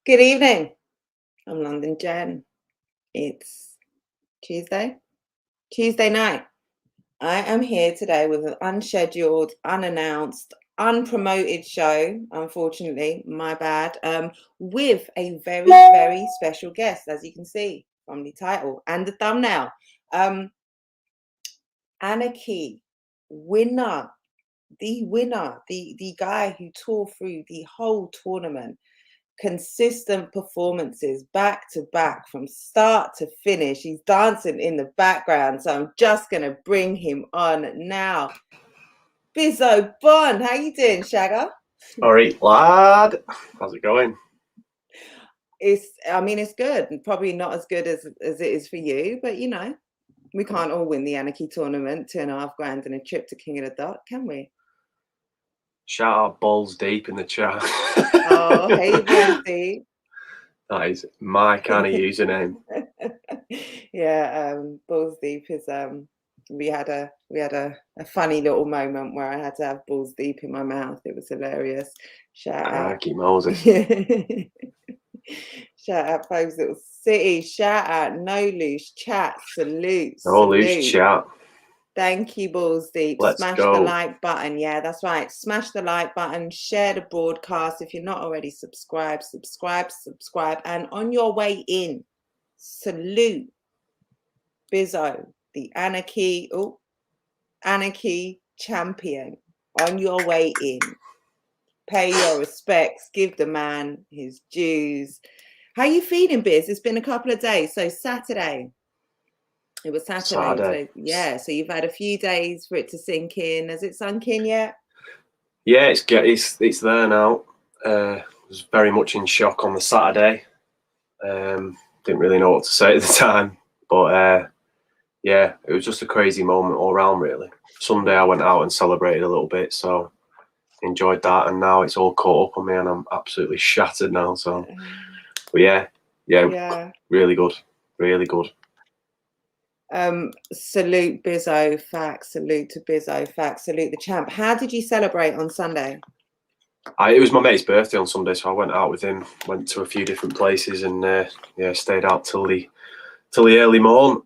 Good evening. I'm London Jen. It's Tuesday, Tuesday night. I am here today with an unscheduled, unannounced, unpromoted show. Unfortunately, my bad. With a very, very special guest, as you can see from the title and the thumbnail. Um, Anarchy, winner, the guy who tore through the whole tournament. Consistent performances back to back from start to finish. He's dancing in the background, so I'm just gonna bring him on now. Bizzo Bond, how you doing, Shagger? All right, lad. How's it going? It's good. Probably not as good as it is for you, but we can't all win the Anarchy tournament, $2.5 grand and a trip to King of the Dot, can we? Shout out Balls Deep in the chat. Oh, hey, Balls Deep. That is my kind of username. Yeah, Balls Deep is we had a funny little moment where I had to have balls deep in my mouth. It was hilarious. Shout out. Anarchy Moses. Shout out Folks Little City. Shout out No Loose Chat. Salute. No loose chat. Thank you, Balls Deep. Smash the like button. Yeah, that's right. Smash the like button. Share the broadcast. If you're not already subscribed, subscribe. And on your way in, salute Bizzo, the Anarchy champion. On your way in, pay your respects. Give the man his dues. How you feeling, Biz? It's been a couple of days. So Saturday. It was Saturday. So, yeah, so you've had a few days for it to sink in. Has it sunk in yet? Yeah, it's there now. Was very much in shock on the Saturday. Didn't really know what to say at the time, but yeah, it was just a crazy moment all around, really. Sunday I went out and celebrated a little bit, so enjoyed that, and now it's all caught up on me, and I'm absolutely shattered now. So, but yeah, really good. Salute Bizzo, facts. Salute to Bizzo, facts. Salute the champ. How did you celebrate on Sunday? It was my mate's birthday on Sunday, so I went out with him. Went to a few different places, and stayed out till the early morn.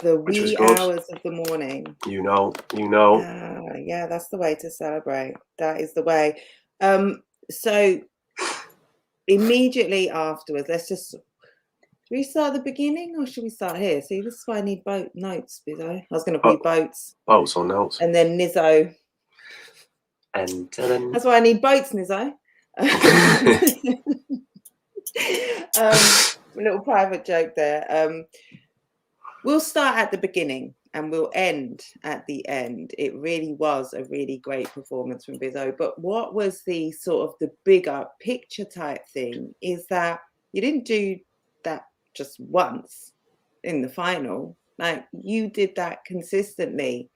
The wee hours of the morning. You know. Yeah, that's the way to celebrate. That is the way. So immediately afterwards, should we start at the beginning or should we start here? See, this is why I need notes, Bizzo. I was going to be boats. Boats or notes. And then Nizzo. And that's why I need boats, Nizzo. A little private joke there. We'll start at the beginning and we'll end at the end. It really was a really great performance from Bizzo. But what was the sort of the bigger picture type thing is that you didn't do that just once in the final. Like, you did that consistently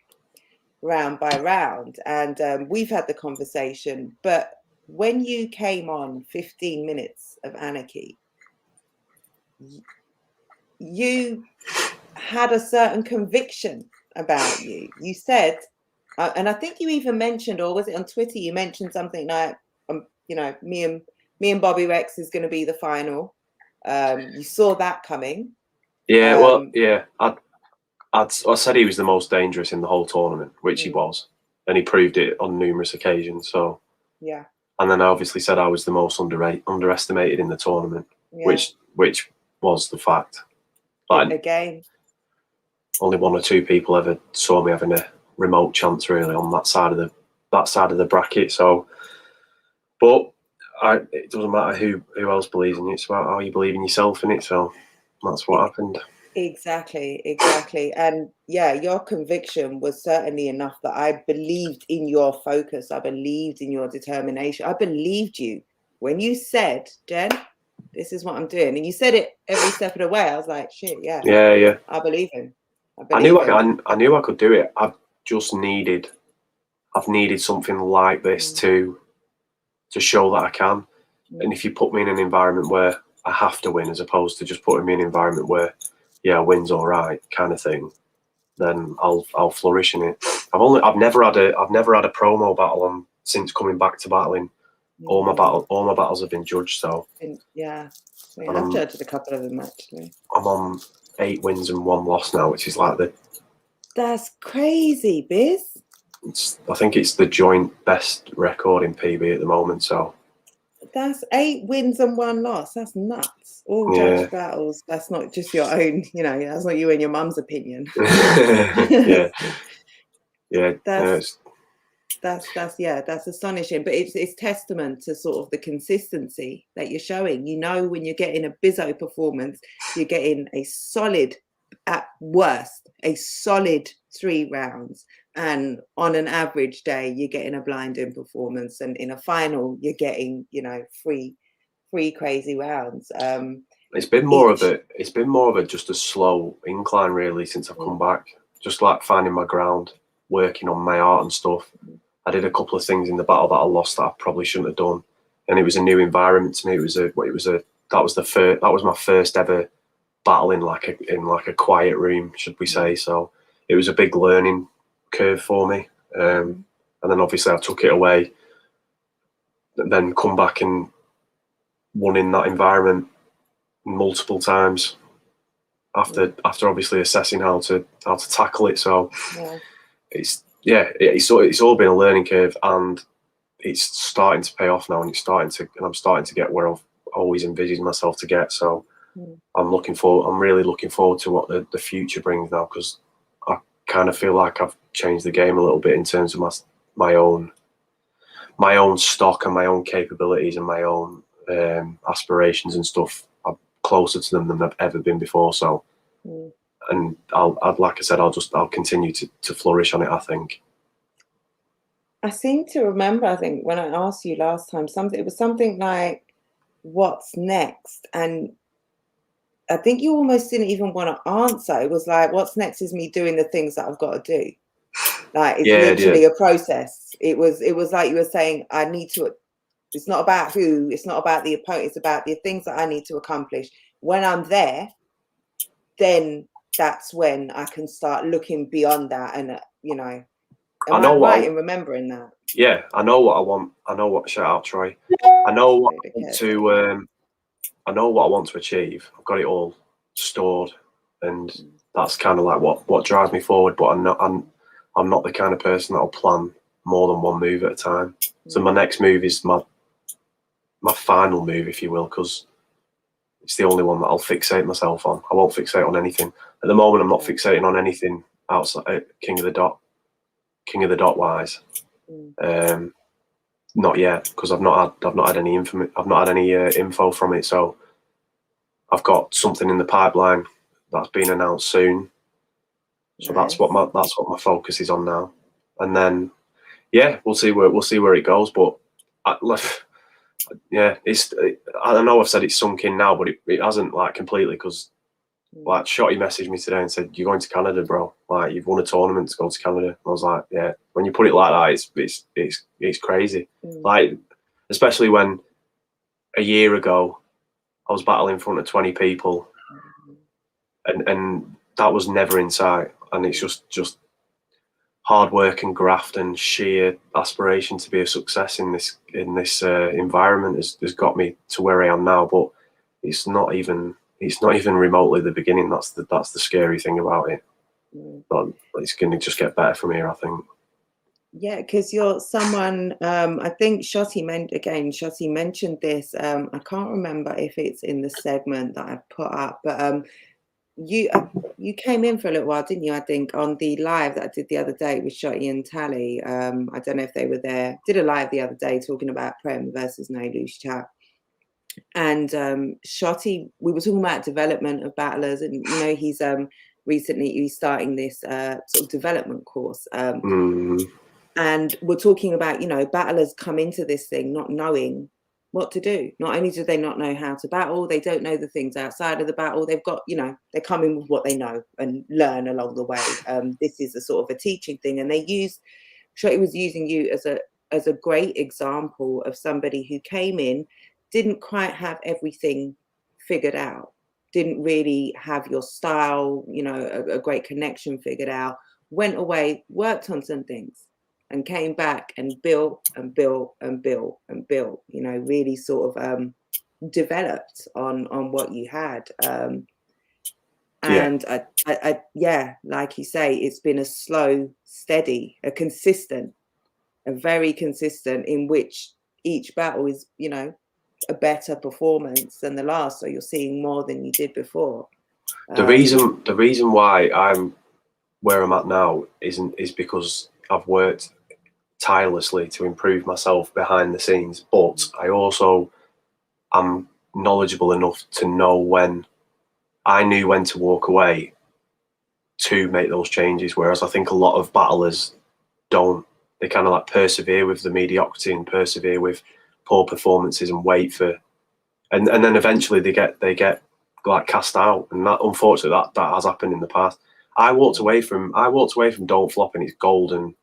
round by round, and we've had the conversation, but when you came on 15 minutes of Anarchy, you had a certain conviction about you. You said, and I think you even mentioned, or was it on Twitter, you mentioned something like, me and Bobby Rex is going to be the final. You saw that coming. Yeah, well, yeah. I said he was the most dangerous in the whole tournament, which he was, and he proved it on numerous occasions. So yeah. And then I obviously said I was the most underestimated in the tournament, which was the fact. But again, only one or two people ever saw me having a remote chance really on that side of the bracket. So, but it doesn't matter who else believes in you. It's about how you believe in yourself in it. So that's what happened. Exactly. And yeah, your conviction was certainly enough that I believed in your focus. I believed in your determination. I believed you when you said, Jen, this is what I'm doing. And you said it every step of the way. I was like, shit, yeah. I believe him. I knew I could do it. I've needed something like this to show that I can. And if you put me in an environment where I have to win, as opposed to just putting me in an environment where, yeah, win's all right, kind of thing, then I'll flourish in it. I've never had a promo battle on since coming back to battling all my battles have been judged. So yeah, I've judged a couple of them actually. I'm on 8 wins and 1 loss now, which is like That's crazy, Biz. I think it's the joint best record in PB at the moment. So that's 8 wins and 1 loss. That's nuts. All judge battles. That's not just your own. You know, that's not you and your mum's opinion. yeah. That's astonishing. But it's testament to sort of the consistency that you're showing. You know, when you're getting a Bizzo performance, you're getting a solid, at worst, a solid 3 rounds. And on an average day, you're getting a blinding performance. And in a final, you're getting, you know, three crazy rounds. It's been more of a just a slow incline really since I've come back. Just like finding my ground, working on my art and stuff. I did a couple of things in the battle that I lost that I probably shouldn't have done, and it was a new environment to me. That was my first ever battle in like a quiet room, should we say? So it was a big learning curve for me. And then obviously I took it away, then come back and won in that environment multiple times after obviously assessing how to tackle it. So it's all been a learning curve, and it's starting to pay off now, and I'm starting to get where I've always envisaged myself to get. So I'm really looking forward to what the future brings now, because I kind of feel like I've changed the game a little bit in terms of my own stock and my own capabilities and my own aspirations and stuff. I'm closer to them than I've ever been before. So, and like I said, I'll continue to flourish on it, I think. I seem to remember, I think when I asked you last time, it was something like, what's next? And I think you almost didn't even want to answer. It was like, what's next is me doing the things that I've got to do. Like, it's literally a process. It was like you were saying, I need to, it's not about who, it's not about the opponent, it's about the things that I need to accomplish. When I'm there, then that's when I can start looking beyond that. And, you know, am I right in remembering that? Yeah, I know what I want. I know what, shout out Troy. I know what I want to, I know what I want to achieve. I've got it all stored, and that's kind of like what drives me forward. But I'm not the kind of person that'll plan more than one move at a time. So my next move is my final move, if you will, because it's the only one that I'll fixate myself on. I won't fixate on anything at the moment. I'm not fixating on anything outside King of the Dot wise. Not yet, because I've not had any info from it. So I've got something in the pipeline that's been announced soon. So that's what my focus is on now. And then we'll see where it goes. But I know I've said it's sunk in now, but it hasn't like completely, because like Shotty messaged me today and said, "You're going to Canada, bro. Like, you've won a tournament to go to Canada." And I was like, yeah. When you put it like that, it's crazy. Like, especially when a year ago I was battling in front of 20 people, and that was never in sight. And it's just hard work and graft and sheer aspiration to be a success in this environment has got me to where I am now. But it's not even remotely the beginning. That's the scary thing about it. But it's going to just get better from here, I think. Yeah, because you're someone, I think Shotty mentioned this. I can't remember if it's in the segment that I've put up, but you came in for a little while, didn't you? I think on the live that I did the other day with Shotty and Tally. I don't know if they were there. Did a live the other day talking about Prem versus No Loose Chat. And Shotty, we were talking about development of battlers, and you know, he's starting this sort of development course. And we're talking about, you know, battlers come into this thing not knowing what to do. Not only do they not know how to battle, they don't know the things outside of the battle. They've got, you know, they come in with what they know and learn along the way. This is a sort of a teaching thing. And Shotty was using you as a great example of somebody who came in, didn't quite have everything figured out, didn't really have your style, you know, a great connection figured out, went away, worked on some things, and came back and built and built and built and built, you know, really sort of developed on what you had. And yeah, like you say, it's been a slow, steady, a very consistent, in which each battle is, you know, a better performance than the last. So you're seeing more than you did before. The reason why I'm where I'm at now is because I've worked tirelessly to improve myself behind the scenes, but I also am knowledgeable enough to know when I knew when to walk away to make those changes. Whereas I think a lot of battlers don't. They kind of like persevere with the mediocrity and persevere with poor performances and wait for, and then eventually they get like cast out. And that, unfortunately, that has happened in the past. I walked away from Don't Flop in its golden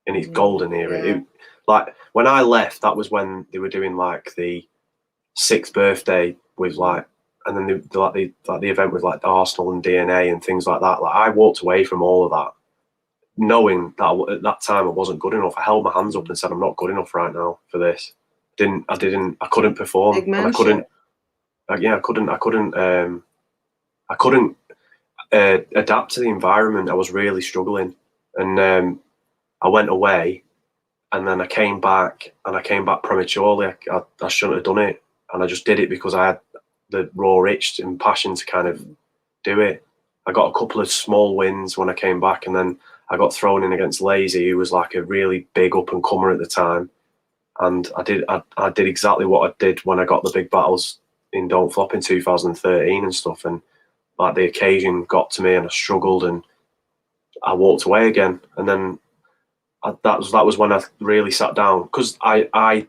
era. Yeah. Like when I left, that was when they were doing like the 6th birthday with like, and then the event with like Arsenal and DNA and things like that. Like I walked away from all of that, knowing that at that time I wasn't good enough. I held my hands up and said, I'm not good enough right now for this. I couldn't perform, Big man and I couldn't. I couldn't adapt to the environment. I was really struggling, and I went away, and then I came back, prematurely. I shouldn't have done it, and I just did it because I had the raw itch and passion to kind of do it. I got a couple of small wins when I came back, and then I got thrown in against Lazy, who was like a really big up and comer at the time. And I did exactly what I did when I got the big battles in Don't Flop in 2013 and stuff. And like the occasion got to me, and I struggled, and I walked away again. And then that was when I really sat down, because I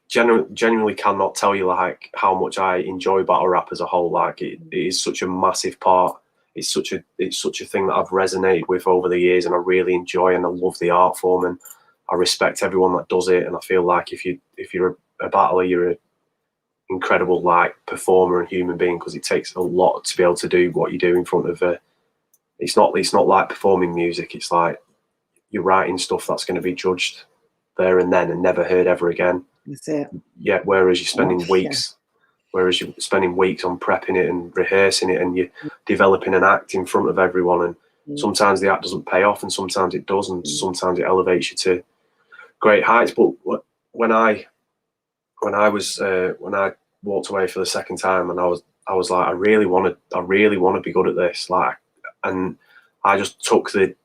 genuinely cannot tell you like how much I enjoy battle rap as a whole. Like it is such a massive part. It's such a thing that I've resonated with over the years, and I really enjoy, and I love the art form, and I respect everyone that does it. And I feel like if you're a battler, you're an incredible like performer and human being, because it takes a lot to be able to do what you do in front of a. It's not like performing music. It's like you're writing stuff that's going to be judged there and then and never heard ever again. That's it. Yeah. Whereas you're spending weeks. Whereas you're spending weeks on prepping it and rehearsing it, and you're developing an act in front of everyone. And sometimes the act doesn't pay off, and sometimes it does, and sometimes it elevates you to great heights. But when I walked away for the second time, and I was like, I really want to be good at this. Like, and I just took the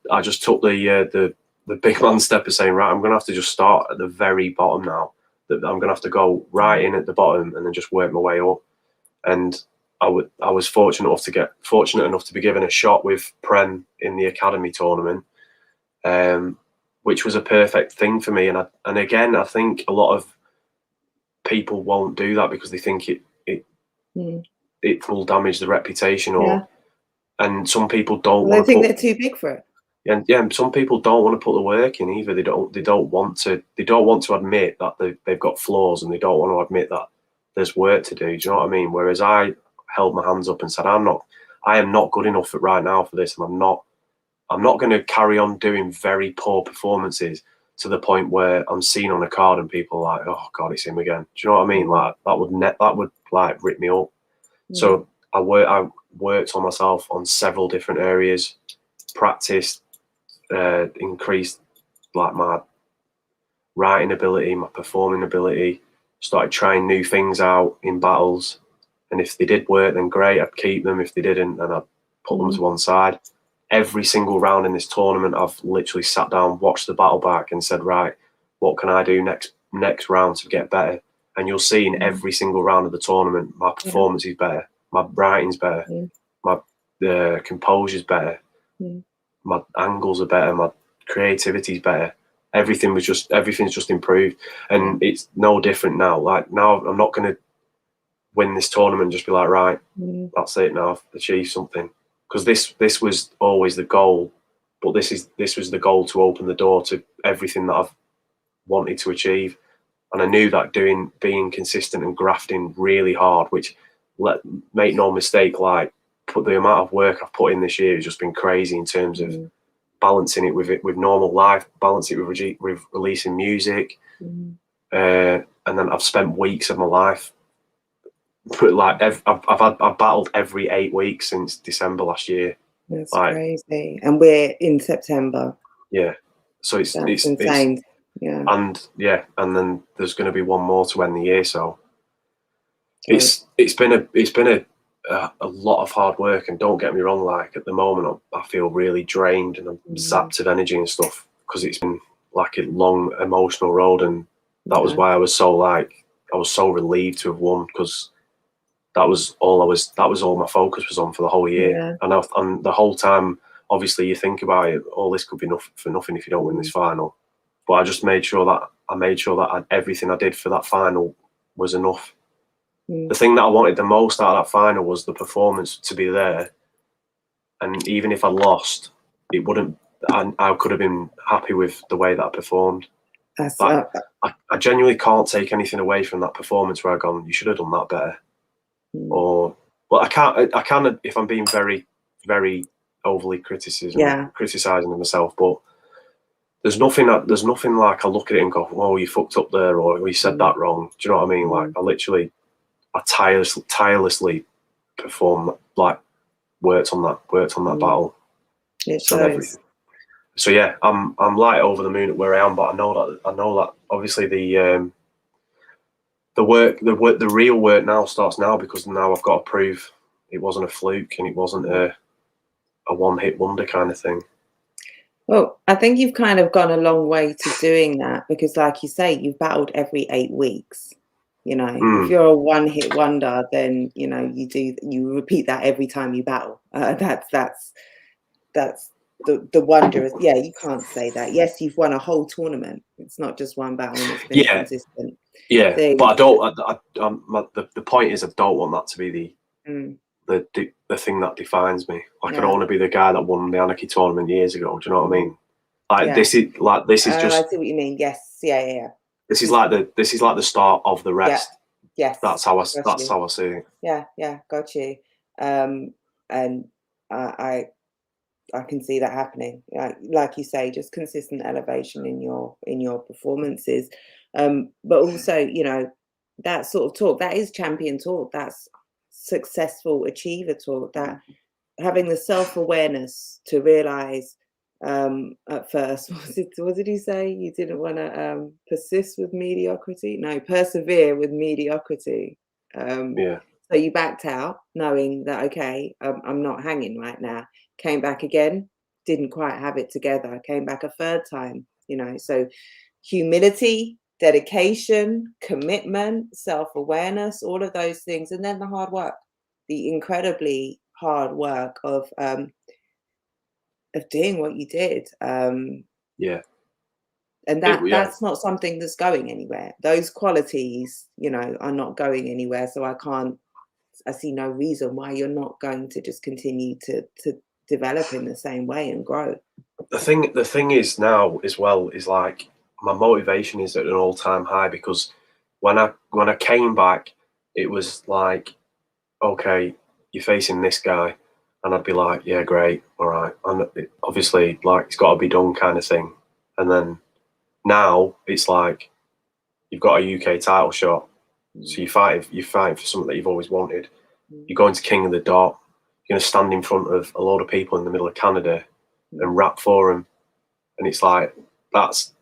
big man step of saying, right, I'm going to have to just start at the very bottom now. That I'm going to have to go right in at the bottom and then just work my way up. And I was fortunate enough to be given a shot with Prem in the academy tournament, which was a perfect thing for me. And again, I think a lot of people won't do that because they think it will damage the reputation, and some people don't. They think they're too big for it. And some people don't want to put the work in either. They don't want to admit that they've got flaws, and they don't want to admit that there's work to do. Do you know what I mean? Whereas I held my hands up and said, I am not good enough right now for this, and I'm not going to carry on doing very poor performances to the point where I'm seen on a card and people are like, oh God, it's him again. Do you know what I mean? Like that would like rip me up. So I worked on myself on several different areas, practiced, increased like my writing ability, my performing ability, started trying new things out in battles. And if they did work, then great, I'd keep them. If they didn't, then I'd put them to one side. Every single round in this tournament, I've literally sat down, watched the battle back and said, right, what can I do next round to get better? And you'll see in every single round of the tournament, my performance is better, my writing's better, my composure's better, my angles are better, my creativity's better. Everything's just improved, and it's no different now. Like now, I'm not going to win this tournament and just be like, right, that's it now, I've achieved something. Because this was always the goal, but this was the goal to open the door to everything that I've wanted to achieve. And I knew that being consistent and grafting really hard, which make no mistake, like the amount of work I've put in this year has just been crazy in terms of balancing it with normal life, balance it with releasing music, and then I've spent weeks of my life. Like I've battled every 8 weeks since December last year. That's crazy, and we're in September. Yeah, so it's insane. Yeah, and then there's going to be one more to end the year. So it's been a lot of hard work, and don't get me wrong. Like at the moment, I feel really drained and I'm zapped of energy and stuff because it's been like a long emotional road, and that was why I was so relieved to have won, because that was all my focus was on for the whole year. And the whole time, obviously, you think about it, all this could be for nothing if you don't win this final. But I just made sure that everything I did for that final was enough. The thing that I wanted the most out of that final was the performance to be there. And even if I lost, it wouldn't. I could have been happy with the way that I performed. I genuinely can't take anything away from that performance where I've gone, you should have done that better. Or, well, I can if I'm being very, very overly criticizing myself, but there's nothing like I look at it and go, oh, you fucked up there, or you said that wrong. Do you know what I mean? Like I tirelessly performed, like worked on that battle. So yeah, I'm like over the moon at where I am, but I know that obviously the real work now starts now, because now I've got to prove it wasn't a fluke and it wasn't a one-hit wonder kind of thing. Well, I think you've kind of gone a long way to doing that, because like you say, you've battled every 8 weeks. You know, if you're a one-hit wonder, then you repeat that every time you battle. That's the wonder is, you can't say that. Yes, you've won a whole tournament. It's not just one battle and it's been consistent. Yeah, but I don't. The point is, I don't want that to be the thing that defines me. Like I don't want to be the guy that won the Anarchy tournament years ago. Do you know what I mean? Like this is just. I see what you mean. Yes. Yeah. This is like the start of the rest. Yes. That's how I see it. Yeah. Got you. And I can see that happening. Like you say, just consistent elevation in your performances. But also, that sort of talk, that is champion talk. That's successful achiever talk. That having the self-awareness to realize at first, what did he say? You didn't want to persist with mediocrity? No, persevere with mediocrity. So you backed out knowing that, okay, I'm not hanging right now. Came back again, didn't quite have it together. Came back a third time, so humility, dedication, commitment, self-awareness, all of those things. And then the hard work, the incredibly hard work of doing what you did. And that's not something that's going anywhere. Those qualities, are not going anywhere. So I see no reason why you're not going to just continue to develop in the same way and grow. The thing is now as well is like my motivation is at an all-time high, because when I came back, it was like, okay, you're facing this guy, and I'd be like, yeah, great, all right, and obviously like it's got to be done kind of thing. And then now it's like you've got a UK title shot, so you're fighting for something that you've always wanted. You're going to King of the Dot. You're going to stand in front of a load of people in the middle of Canada and rap for them, and it's like that's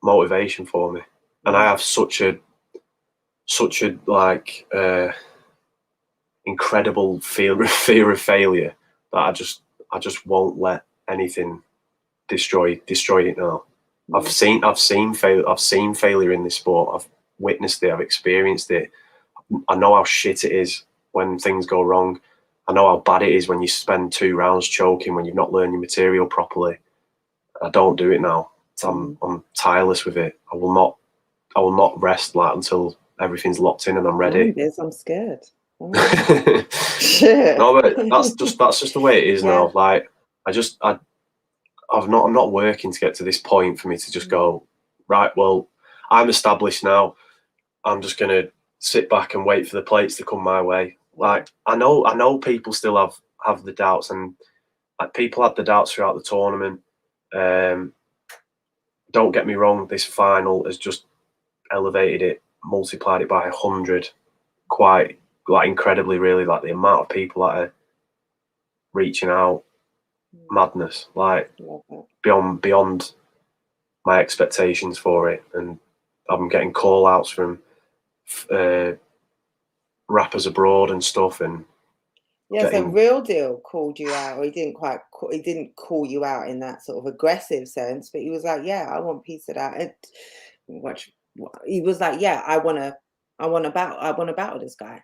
motivation for me. And I have such a like incredible fear of failure that I just won't let anything destroy it now. I've seen failure in this sport. I've witnessed it. I've experienced it. I know how shit it is when things go wrong. I know how bad it is when you spend 2 rounds choking, when you've not learned your material properly. I don't do it now. I'm tireless with it. I will not rest until everything's locked in and I'm ready. I'm scared. Oh. No, but that's just the way it is now. Like I'm not working to get to this point for me to just go, right, well, I'm established now. I'm just gonna sit back and wait for the plates to come my way. Like I know people still have the doubts, and like people had the doubts throughout the tournament. Don't get me wrong, this final has just elevated it, multiplied it by 100, quite like incredibly, really, like the amount of people that are reaching out, madness, like beyond my expectations for it. And I'm getting call outs from rappers abroad and stuff, and so Real Deal called you out, or he didn't call you out in that sort of aggressive sense, but he was like, yeah, I want a piece of that. And he was like, yeah, I want to battle this guy.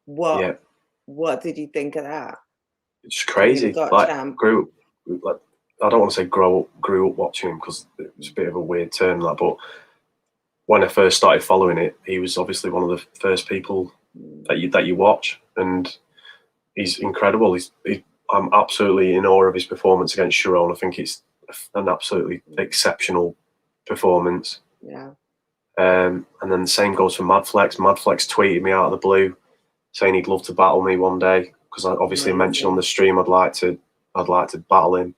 What did you think of that? It's crazy. Like champ. Like, I don't want to say grew up watching him, because it was a bit of a weird term, that, but when I first started following it, he was obviously one of the first people that you watch, and he's incredible. I'm absolutely in awe of his performance against Sharon. I think it's an absolutely exceptional performance. Yeah. And then the same goes for Madflex. Madflex tweeted me out of the blue saying he'd love to battle me one day, because I obviously mentioned on the stream I'd like to battle him.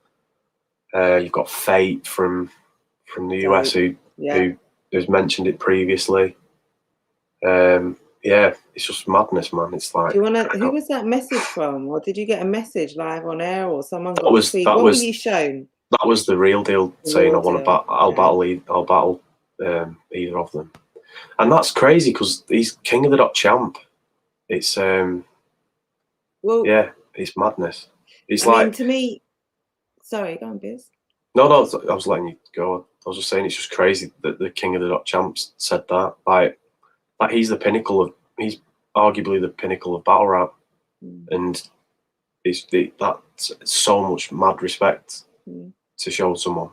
You've got Fate from the US who's mentioned it previously. Yeah, it's just madness, man. It's like, do you want to? Who was that message from, or did you get a message live on air, or someone got a tweet? What were you shown? That was the Real Deal saying, "I want to battle. I'll battle either of them," and that's crazy because he's King of the Dot champ. It's it's madness. It's to me. Sorry, go on, Biz. No, I was letting you go. I was just saying it's just crazy that the King of the Dot champs said that. Like he's arguably the pinnacle of battle rap, and that's so much mad respect to show someone.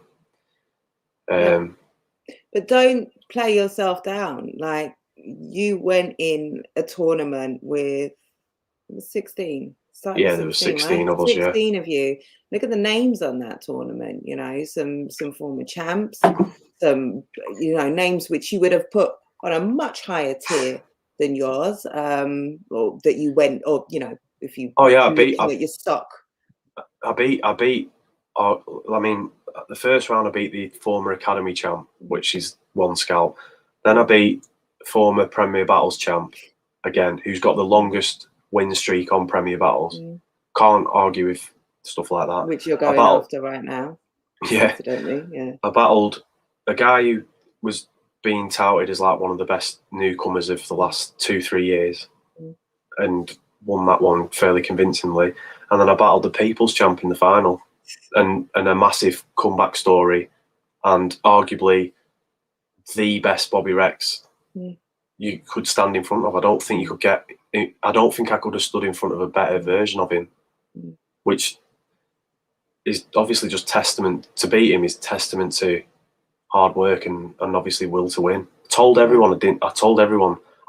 But don't play yourself down. Like, you went in a tournament with 16. Yeah, there were 16 of us. 16 of you. Look at the names on that tournament. You know, some former champs, some names which you would have put on a much higher tier than yours, or that you went, or if you I beat your stock. I mean, the first round I beat the former Academy champ, which is one scalp. Then I beat former Premier Battles champ again, who's got the longest win streak on Premier Battles. Can't argue with stuff like that. Which you're going after right now. Yeah. Accidentally, yeah. I battled a guy who was being touted as like one of the best newcomers of the last 2-3 years, and won that one fairly convincingly. And then I battled the People's Champ in the final, and a massive comeback story, and arguably the best Bobby Rex you could stand in front of. I don't think I could have stood in front of a better version of him, which is obviously just testament to beat him is testament to hard work and obviously will to win. I told everyone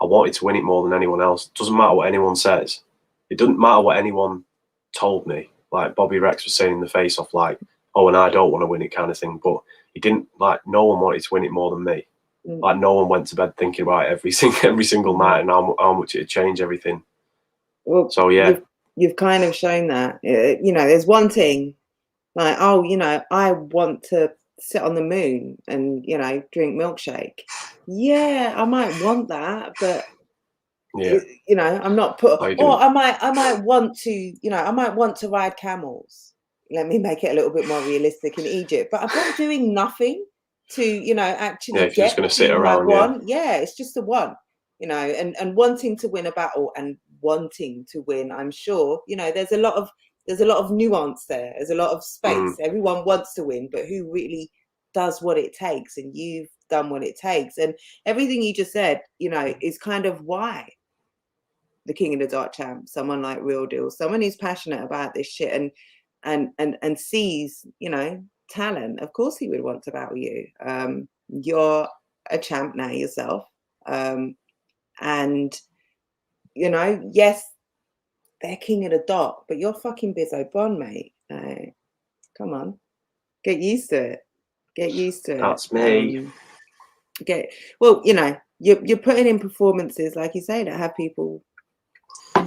I wanted to win it more than anyone else. It doesn't matter what anyone says. It doesn't matter what anyone told me. Like Bobby Rex was saying in the face off, like, oh, and I don't want to win it kind of thing. But he didn't, like, no one wanted to win it more than me. Like, no one went to bed thinking about it every single night and how much it'd change everything. Well, so yeah, you've kind of shown that. There's one thing, like, I want to sit on the moon and drink milkshake. Yeah, I might want that, but I'm not put. Or I might want to ride camels. Let me make it a little bit more realistic in Egypt. But I'm not doing nothing to actually if you're just going to sit around. It's just the one. And wanting to win a battle and wanting to win, I'm sure there's a lot of nuance there. There's a lot of space. Everyone wants to win, but who really does what it takes? And you've done what it takes. And everything you just said, is kind of why the King of the Dot champ, someone like Real Deal, someone who's passionate about this shit and sees, talent. Of course he would want to battle you. You're a champ now yourself. And yes, they're King of the Dot, but you're fucking Bizzo Bond, mate. Come on, get used to it. That's me. You're putting in performances, like you say, that have people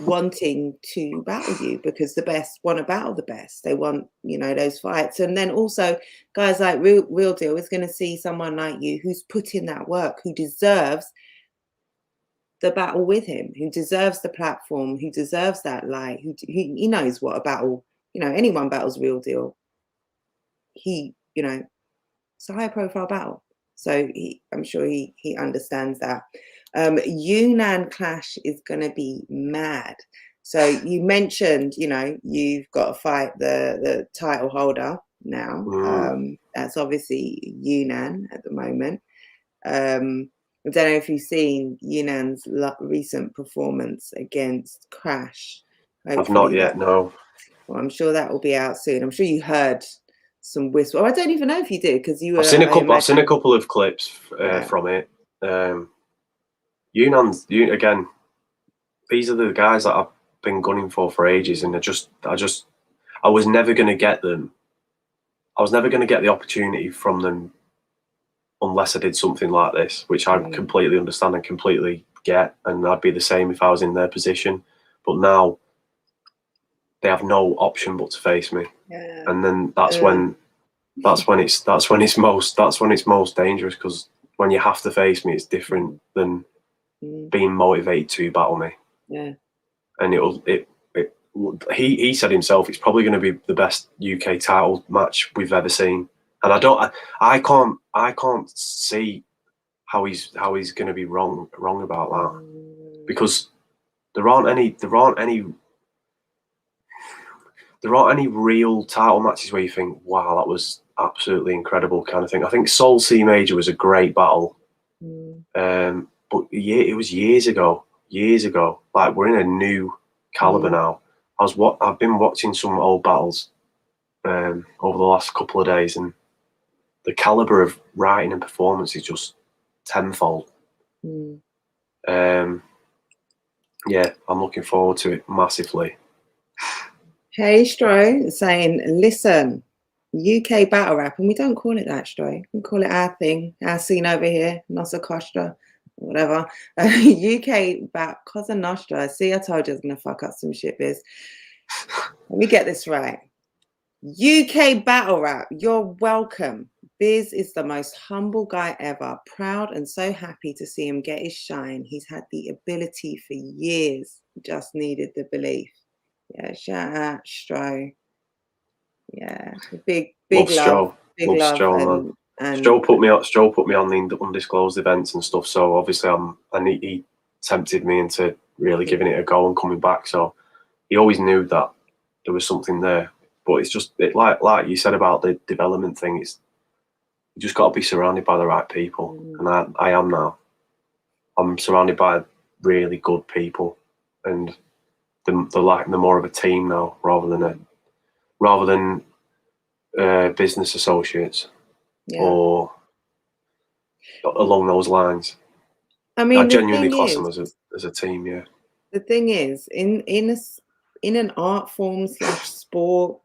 wanting to battle you, because the best want to battle the best. They want, you know, those fights. And then also guys like Real Deal is going to see someone like you who's put in that work, who deserves the battle with him, who deserves the platform, who deserves that light, who he knows what a battle, you know, anyone battles Real Deal. He, you know, it's a high profile battle. So I'm sure he understands that. Yunnan clash is going to be mad. So you mentioned, you know, you've got to fight the title holder now. That's obviously Yunnan at the moment. I don't know if you've seen Yunnan's recent performance against Crash. I've not yet, no. Well, I'm sure that will be out soon. I'm sure you heard some whisper. I don't even know if you did, because you were. I've seen a couple of clips from it. Yunnan's again. These are the guys that I've been gunning for ages, and I was never going to get them. I was never going to get the opportunity from them unless I did something like this, which I completely understand and completely get, and I'd be the same if I was in their position. But now they have no option but to face me, and then that's when it's most dangerous, because when you have to face me, it's different than being motivated to battle me. Yeah, and he said himself, it's probably going to be the best UK title match we've ever seen, and I can't see how he's going to be wrong about that, because there aren't any real title matches where you think, wow, that was absolutely incredible kind of thing. I think Seoul C Major was a great battle, but it was years ago. Like, we're in a new caliber now. I've been watching some old battles over the last couple of days, and the caliber of writing and performance is just tenfold. Yeah, I'm looking forward to it massively. Hey, Stro, saying, listen, UK battle rap, and we don't call it that, Stro. We call it our thing, our scene over here, Nossa Costa, whatever. UK battle, Cosa Nostra. See, I told you I was going to fuck up some shit, Biz. Let me get this right. UK battle rap, you're welcome. Biz is the most humble guy ever. Proud and so happy to see him get his shine. He's had the ability for years, just needed the belief. Yeah, shout out Stro. Yeah, big love, big love. Stro, and Stro put me on the undisclosed events and stuff. So obviously, he tempted me into really giving it a go and coming back. So he always knew that there was something there. But it's just like you said about the development thing. You just got to be surrounded by the right people, and I am now. I'm surrounded by really good people, and they're more of a team now rather than business associates or along those lines. I mean, I genuinely class them as a team. Yeah. The thing is, in an art form / sport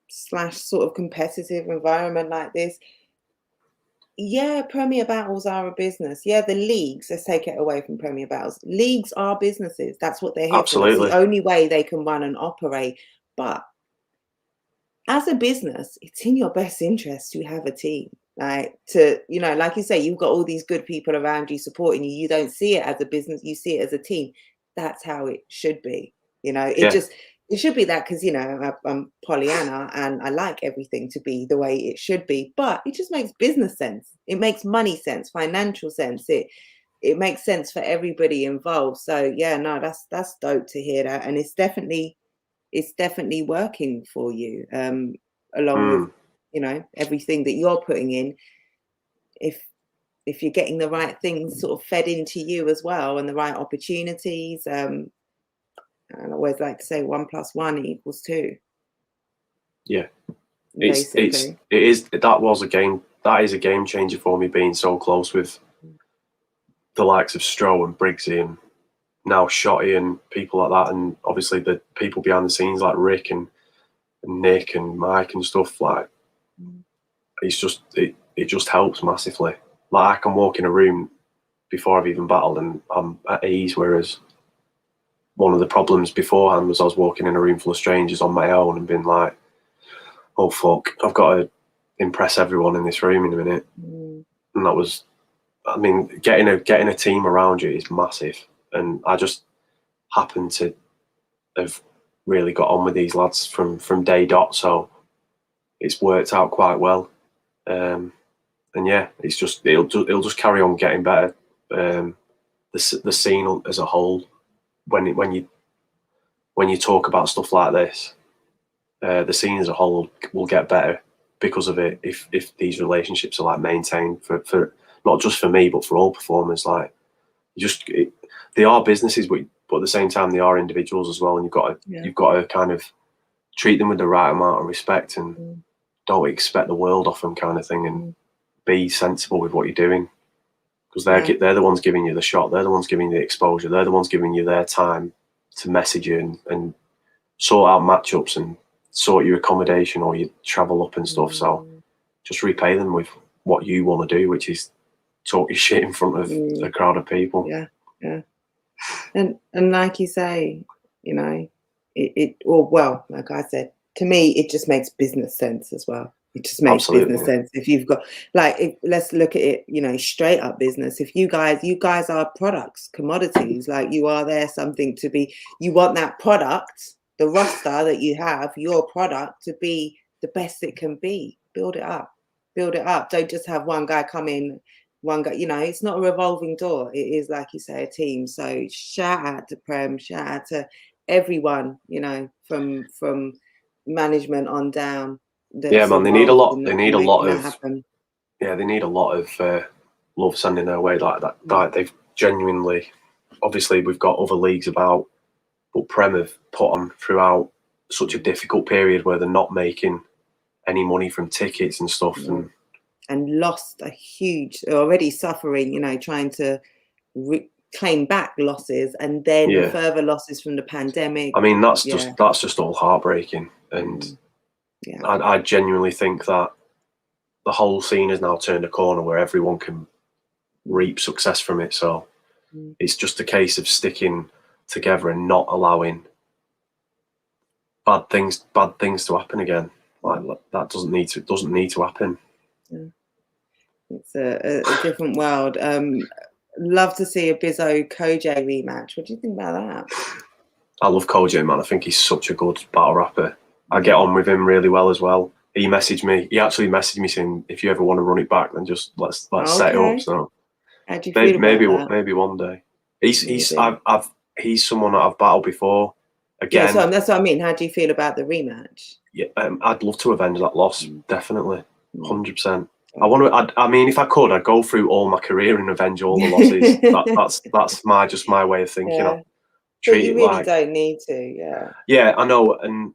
/ sort of competitive environment like this, yeah, Premier Battles are a business. Yeah, the leagues, let's take it away from Premier Battles. Leagues are businesses. That's what they're here for. It's the only way they can run and operate. But as a business, it's in your best interest to have a team. Like, to, you know, like you say, you've got all these good people around you supporting you. You don't see it as a business, you see it as a team. That's how it should be. You know, it should be that, because, you know, I'm Pollyanna and I like everything to be the way it should be, but it just makes business sense. It makes money sense, financial sense. It makes sense for everybody involved. So yeah, no, that's dope to hear that. And it's definitely working for you, along with, you know, everything that you're putting in. If you're getting the right things sort of fed into you as well, and the right opportunities, and I always like to say 1 + 1 = 2. Yeah, that is a game changer for me, being so close with the likes of Stro and Briggsy and now Shotty and people like that, and obviously the people behind the scenes like Rick and Nick and Mike and stuff. Like, it's just it just helps massively. Like, I can walk in a room before I've even battled and I'm at ease, whereas one of the problems beforehand was I was walking in a room full of strangers on my own and being like, oh fuck, I've got to impress everyone in this room in a minute. And that was, I mean, getting a team around you is massive. And I just happened to have really got on with these lads from day dot, so it's worked out quite well. And yeah, it's just it'll just carry on getting better. The scene as a whole, when you talk about stuff like this, the scene as a whole will get better because of it. If these relationships are like maintained for not just for me but for all performers, like they are businesses, but at the same time they are individuals as well, and you've got to kind of treat them with the right amount of respect and don't expect the world off them, kind of thing, and be sensible with what you're doing, because they're the ones giving you the shot, they're the ones giving you the exposure, they're the ones giving you their time to message you and sort out matchups and sort your accommodation or your travel up and stuff. So just repay them with what you want to do, which is talk your shit in front of a crowd of people. Yeah. And like you say, you know, well, like I said, to me, it just makes business sense as well. It just makes business sense. If you've got, like, let's look at it, you know, straight up business. If you guys are products, commodities, like you are there something to be, you want that product, the roster that you have, your product to be the best it can be. Build it up. Don't just have one guy come in, one guy, you know, it's not a revolving door. It is, like you say, a team. So shout out to Prem, shout out to everyone, you know, from management on down. Yeah, man, they need a lot of love sending their way like that. Like, they've genuinely, obviously we've got other leagues about, but Prem have put on throughout such a difficult period where they're not making any money from tickets and stuff, and lost a huge, already suffering, you know, trying to claim back losses, and then the further losses from the pandemic. I mean, that's just all heartbreaking. And I genuinely think that the whole scene has now turned a corner where everyone can reap success from it. So it's just a case of sticking together and not allowing bad things to happen again. Like, that doesn't need to happen. It's a different world. Love to see a Bizzo Koj rematch. What do you think about that? I love Koj, man. I think he's such a good battle rapper. I get on with him really well as well. He actually messaged me saying, if you ever want to run it back, then just let's set it up. So how do you feel about that? Maybe one day. He's someone that I've battled before. Again, so that's what I mean. How do you feel about the rematch? Yeah, I'd love to avenge that loss. Definitely, 100%. I mean, if I could, I'd go through all my career and avenge all the losses. That's my way of thinking. But you really don't need to. Yeah, I know, and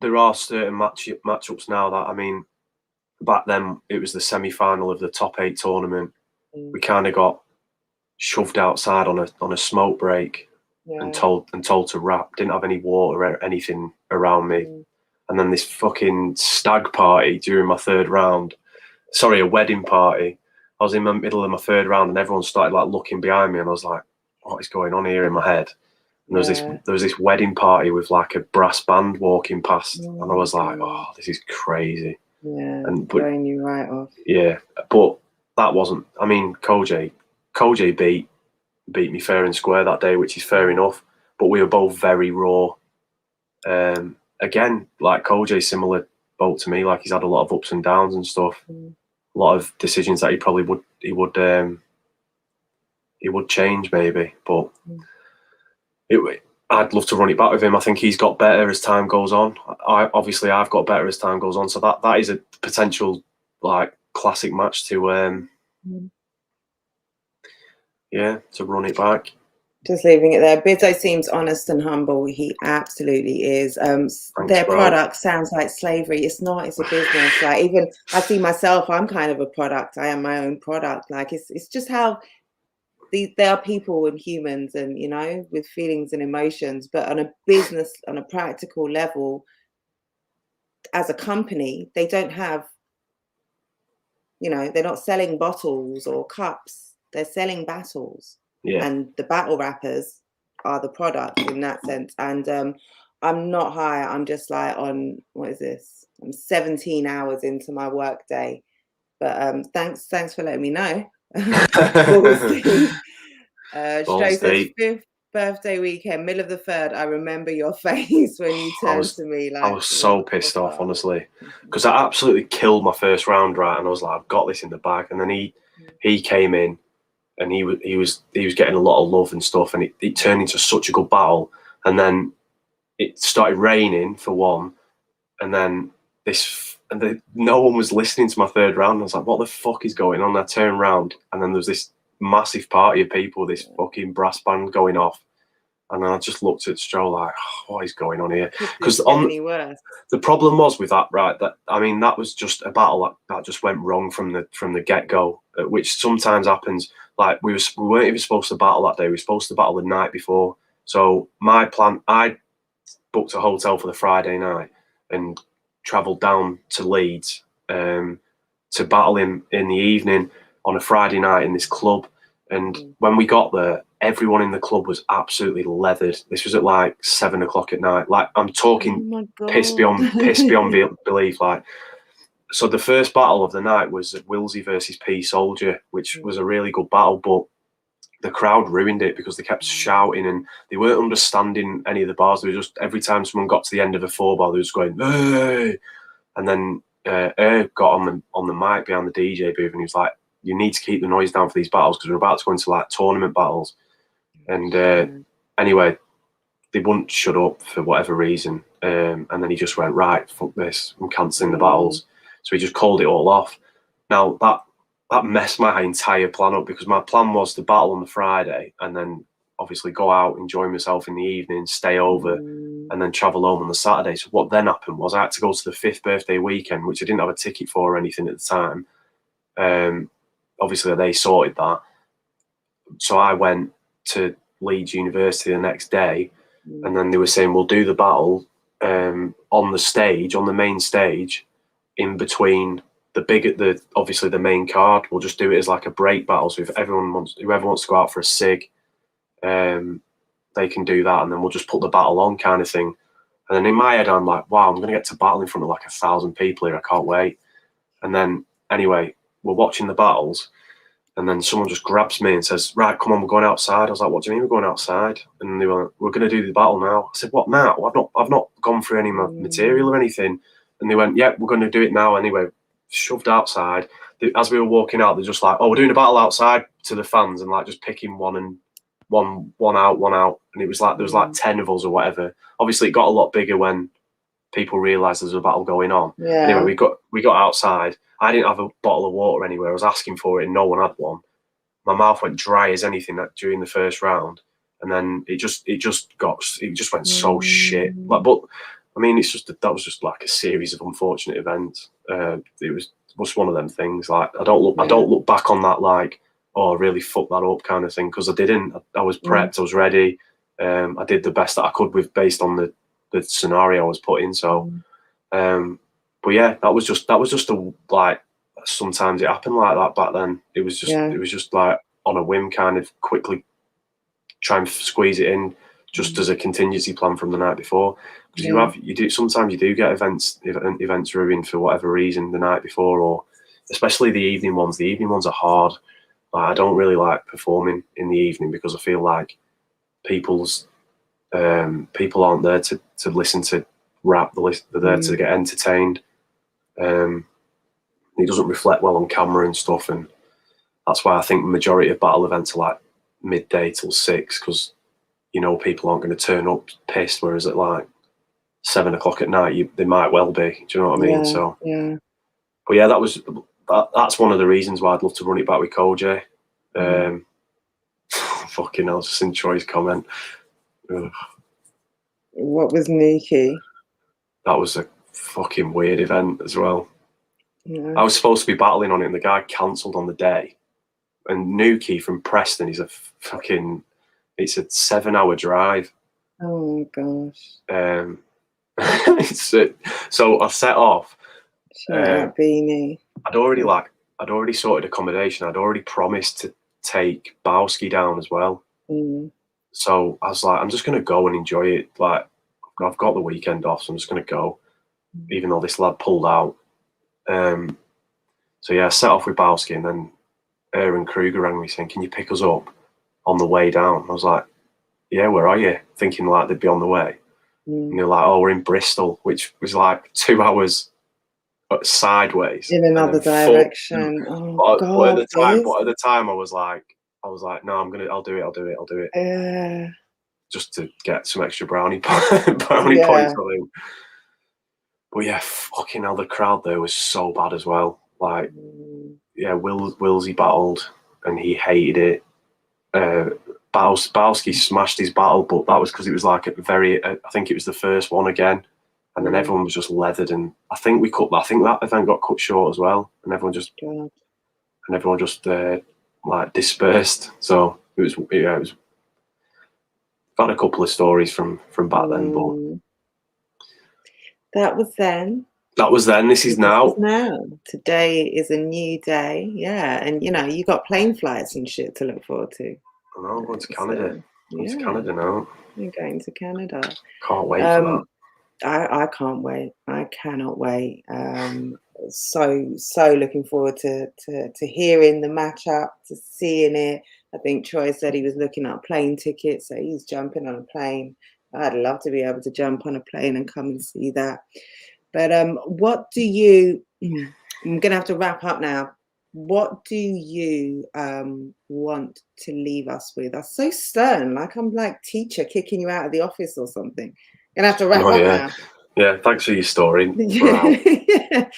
there are certain matchups now that, I mean, back then it was the semi-final of the top 8 tournament. We kind of got shoved outside on a smoke break and told to rap. Didn't have any water or anything around me. And then this fucking stag party during my third round. Sorry, a wedding party. I was in the middle of my third round and everyone started like looking behind me, and I was like, what is going on here in my head? And there was this wedding party with like a brass band walking past, and I was like, oh, this is crazy. And throwing you right off. Yeah, but that wasn't. I mean, Koj beat me fair and square that day, which is fair enough. But we were both very raw. Again, like Koj, similar boat to me. Like, he's had a lot of ups and downs and stuff. A lot of decisions that he would change maybe, but I'd love to run it back with him. I think he's got better as time goes on. I've got better as time goes on. So that is a potential like classic match to to run it back. Just leaving it there. Bizzo seems honest and humble. He absolutely is. Their product sounds like slavery. It's not. It's a business. Like, even I see myself. I'm kind of a product. I am my own product. Like, it's just how they are people and humans, and, you know, with feelings and emotions. But on a business, on a practical level, as a company, they don't have. You know, they're not selling bottles or cups. They're selling battles. Yeah. And the battle rappers are the products in that sense. And I'm not high. I'm just like on, what is this? I'm 17 hours into my work day. But thanks for letting me know. Ballsy. Stray says, 5th birthday weekend, middle of the 3rd. I remember your face when you turned to me like, I was so pissed off, honestly, because I absolutely killed my first round, right? And I was like, I've got this in the bag. And then he came in, and he was getting a lot of love and stuff, and it turned into such a good battle. And then it started raining for one, and then no one was listening to my 3rd round. I was like, what the fuck is going on? I turned around, and then there was this massive party of people, this fucking brass band going off. And I just looked at Stroll like, oh, what is going on here? Because the problem was with that, right? That was just a battle that just went wrong from the get go, which sometimes happens. Like we weren't even supposed to battle that day. We were supposed to battle the night before. So my plan, I booked a hotel for the Friday night and travelled down to Leeds to battle him in the evening on a Friday night in this club. And when we got there, everyone in the club was absolutely leathered. This was at like 7 o'clock at night. Like I'm talking piss beyond belief. Like, so the first battle of the night was Wilsey versus P Soldier, which was a really good battle, but the crowd ruined it because they kept shouting and they weren't understanding any of the bars. They were just, every time someone got to the end of a 4-bar, they was going, hey! And then got on the mic behind the DJ booth, and he was like, you need to keep the noise down for these battles because we're about to go into like tournament battles. And anyway, they wouldn't shut up for whatever reason. And then he just went, right, fuck this, I'm cancelling the battles. So he just called it all off. Now that messed my entire plan up, because my plan was to battle on the Friday and then obviously go out, enjoy myself in the evening, stay over, and then travel home on the Saturday. So what then happened was I had to go to the 5th birthday weekend, which I didn't have a ticket for or anything at the time. Obviously they sorted that. So I went to Leeds University the next day, and then they were saying, we'll do the battle on the stage, on the main stage, in between obviously the main card. We'll just do it as like a break battle. So if whoever wants to go out for a cig, they can do that, and then we'll just put the battle on, kind of thing. And then in my head, I'm like, wow, I'm going to get to battle in front of like 1,000 people here. I can't wait. And then anyway, we're watching the battles, and then someone just grabs me and says, right, come on, we're going outside. I was like, what do you mean we're going outside? And they were, we're going to do the battle now. I said, what now? I've not gone through any material or anything. And they went, yeah, we're going to do it now anyway. Shoved outside. As we were walking out, they're just like, oh, we're doing a battle outside, to the fans, and like just picking one out. And it was like, there was like 10 of us or whatever. Obviously it got a lot bigger when people realised there was a battle going on. Yeah. Anyway, we got outside. I didn't have a bottle of water anywhere. I was asking for it and no one had one. My mouth went dry as anything during the first round, and then it just went so shit. Like, but I mean, that was just like a series of unfortunate events. It was just one of them things. Like I don't look back on that like, oh, I really fucked that up kind of thing, because I didn't. I was prepped. I was ready. I did the best that I could with based on the scenario I was put in. So, but yeah, that was just a, like, sometimes it happened like that back then. It was just like on a whim, kind of quickly try and squeeze it in, just as a contingency plan from the night before. Because sometimes you do get events ruined for whatever reason the night before, or especially the evening ones. The evening ones are hard. Like, I don't really like performing in the evening because I feel like people aren't there to listen to rap. They're there to get entertained. It doesn't reflect well on camera and stuff, and that's why I think the majority of battle events are like midday till 6, because people aren't going to turn up pissed, whereas at like 7 o'clock at night they might well be. Do you know what I mean? So but yeah, that's one of the reasons why I'd love to run it back with Koj. Fucking hell, just in Troy's comment. Ugh. What was Nuki? That was a fucking weird event as well. I was supposed to be battling on it, and the guy cancelled on the day. And Nuki from Preston is it's a 7-hour drive. Oh gosh. So I set off. Beanie. I'd already sorted accommodation. I'd already promised to take Bowski down as well. So I was like, I'm just going to go and enjoy it. Like, I've got the weekend off, so I'm just going to go, even though this lad pulled out. So yeah, I set off with Bowski, and then Aaron Kruger rang me saying, "Can you pick us up on the way down?" I was like, "Yeah, where are you?" Thinking like they'd be on the way. And they're like, "Oh, we're in Bristol," which was like 2 hours sideways in another direction. Oh But God, this. at the time, I was like, "No, I'll do it." Yeah, Just to get some extra brownie brownie yeah. points, I think. But yeah, fucking hell, the crowd there was so bad as well. Like, yeah, Willsy battled and he hated it. Bowski smashed his battle, but that was because it was like I think it was the first one again, and then everyone was just leathered, and I think that event got cut short as well, and everyone just like dispersed. So it was I've had a couple of stories from back then, but that was then. that was then. This is now. Today is a new day. Yeah, and you got plane flights and shit to look forward to. I know, I'm going to Canada. I'm to Canada now. You're going to Canada. Can't wait for that. I can't wait. I cannot wait. So looking forward to hearing the matchup, to seeing it. I think Troy said he was looking at plane tickets, so he's jumping on a plane. I'd love to be able to jump on a plane and come and see that. But what do you? I'm gonna have to wrap up now. What do you want to leave us with? I'm so stern, like I'm like teacher kicking you out of the office or something. Gonna have to wrap up now. Yeah, thanks for your story. Yeah.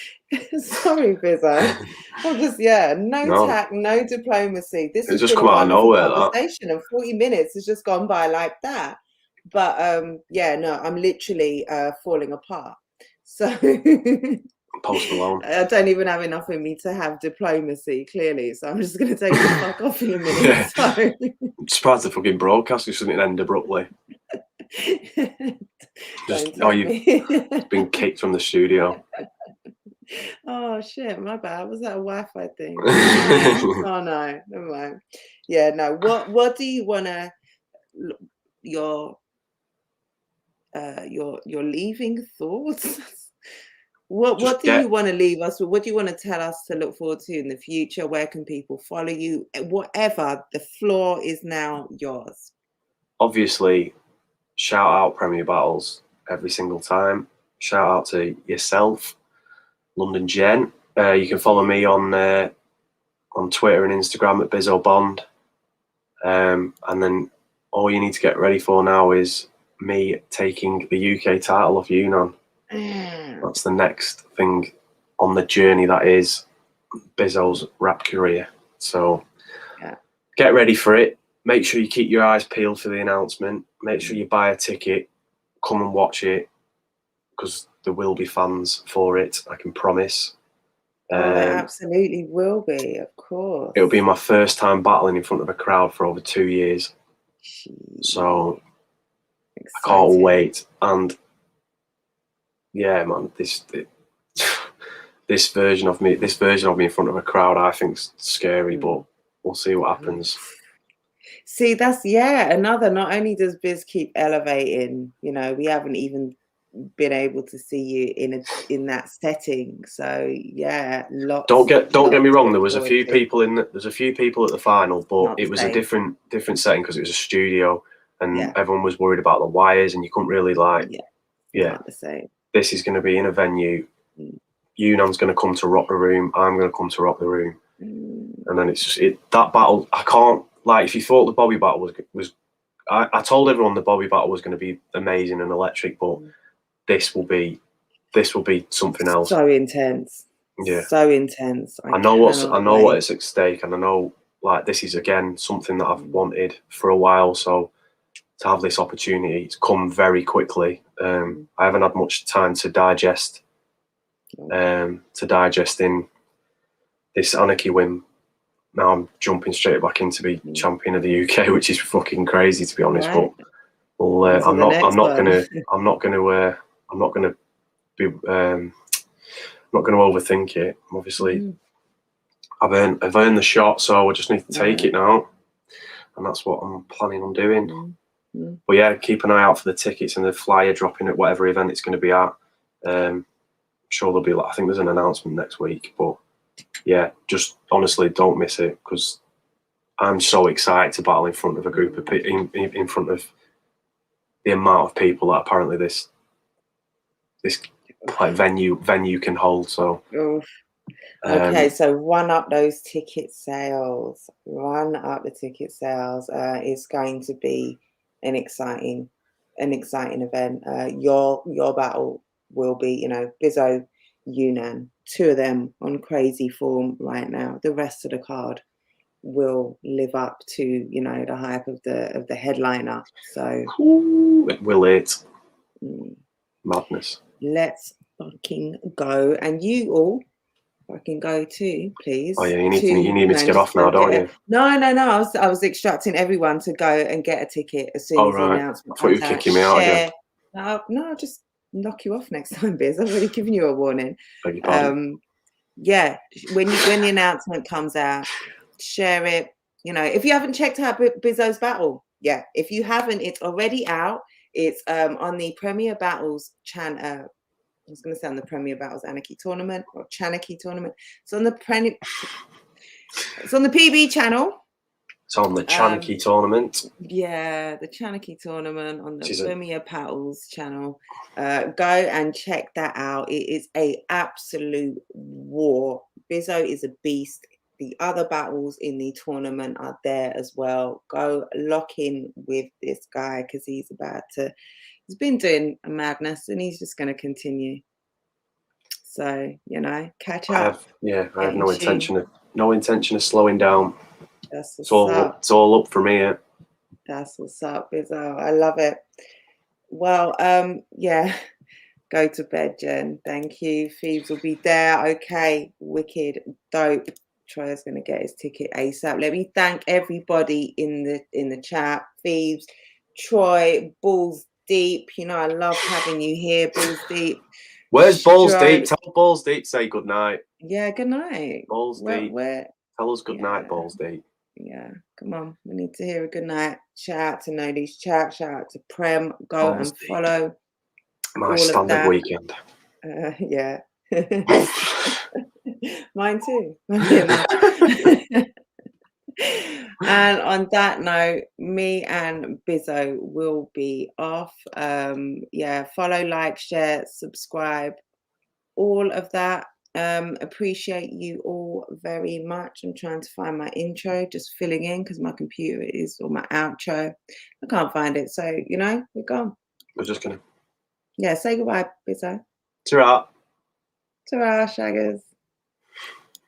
Sorry, Bizzo. I'm just no tact, no diplomacy. This has just been come a out of wonderful nowhere, conversation, and 40 minutes has just gone by like that. But I'm literally falling apart. So Post Malone. I don't even have enough in me to have diplomacy, clearly. So I'm just going to take the fuck off in a minute. Yeah. So. I'm surprised the fucking broadcast shouldn't end abruptly. You've been kicked from the studio. Oh shit, my bad. Was that a Wi-Fi thing? Oh no, never mind. Yeah, no. What do you wanna your leaving thoughts? What do you want to leave us with? What do you want to tell us to look forward to in the future? Where can people follow you? Whatever, the floor is now yours. Obviously, shout out Premier Battles every single time. Shout out to yourself, London Gent. You can follow me on Twitter and Instagram at Bizzo Bond. And then all you need to get ready for now is me taking the UK title off Yunnan. That's the next thing on the journey that is Bizzo's rap career. So get ready for it. Make sure you keep your eyes peeled for the announcement. Make sure you buy a ticket. Come and watch it, because there will be fans for it, I can promise. There absolutely will be, of course. It'll be my first time battling in front of a crowd for over 2 years. So exciting. I can't wait. And yeah, man, this version of me in front of a crowd, I think's scary, but we'll see what happens. See, that's another. Not only does Biz keep elevating, we haven't even been able to see you in that setting. So lots. Don't get me wrong. There was a few people there's a few people at the final, but it was a different setting because it was a studio, and everyone was worried about the wires, and you couldn't really not the same. This is going to be in a venue. Yunnan's going to come to rock the room. I'm going to come to rock the room, and then it's just that battle. I can't if you thought the Bobby battle was I told everyone the Bobby battle was going to be amazing and electric, but this will be something else. So intense. Yeah. So intense. I know what is at stake, and I know this is again something that I've wanted for a while. So to have this opportunity, it's come very quickly. I haven't had much time to digest in this Anarchy win. Now I'm jumping straight back into be champion of the UK, which is fucking crazy, to be honest. Right. But I'm not gonna overthink it. Obviously, I've earned the shot, so I just need to take it now, and that's what I'm planning on doing. But yeah, keep an eye out for the tickets and the flyer dropping at whatever event it's going to be at. I'm sure there'll be, I think there's an announcement next week. But yeah, just honestly don't miss it, because I'm so excited to battle in front of a group of people, in front of the amount of people that apparently this like venue can hold. So okay, so run up those ticket sales. Run up the ticket sales. It's going to be an exciting event. Your battle will be, you know, Bizzo, Yunnan, two of them on crazy form right now. The rest of the card will live up to, you know, the hype of the headliner. So will it? Madness. Let's fucking go, and you all fucking go too, please. Oh yeah, you need me to get off now, don't you? No. I was instructing everyone to go and get a ticket as soon as the announcement comes out. I thought you were kicking me out again. No, I'll just knock you off next time, Biz. I've already given you a warning. Beg your pardon. Yeah, when the announcement comes out, share it. You know, if you haven't checked out Bizzo's battle, yeah, if you haven't, it's already out. It's on the Premier Battles channel. I was going to say on the Premier Battles Anarchy tournament or Chanarchy tournament. It's on the PB channel. It's on the Chanarchy tournament. Yeah, the Chanarchy tournament on the Premier Battles channel. Go and check that out. It is a absolute war. Bizzo is a beast. The other battles in the tournament are there as well. Go lock in with this guy, because he's been doing a madness, and he's just going to continue. So, you know, catch up. I have no intention of slowing down. That's it's all up for me. That's what's up, Bizzo. I love it. Well, yeah. Go to bed, Jen. Thank you. Phoebes will be there. Okay, wicked, dope. Troy's gonna get his ticket ASAP. Let me thank everybody in the chat. Phoebes, Troy, Balls Deep. You know I love having you here, Balls Deep. Where's Balls Deep? Tell Balls Deep say good night. Yeah, good night. Balls Deep. Tell us good night, Balls Deep. Yeah, come on. We need to hear a good night. Shout out to Nodi's chat. Shout out to Prem. Go Balls and deep. Follow. My standard weekend. Yeah. Mine too. And on that note, me and Bizzo will be off. Yeah, follow, like, share, subscribe, all of that. Appreciate you all very much. I'm trying to find my intro, just filling in because my computer is, or my outro. I can't find it. So, you know, we're gone. We're just gonna. Yeah, say goodbye, Bizzo. Ta-ra. Ta-ra, shaggers.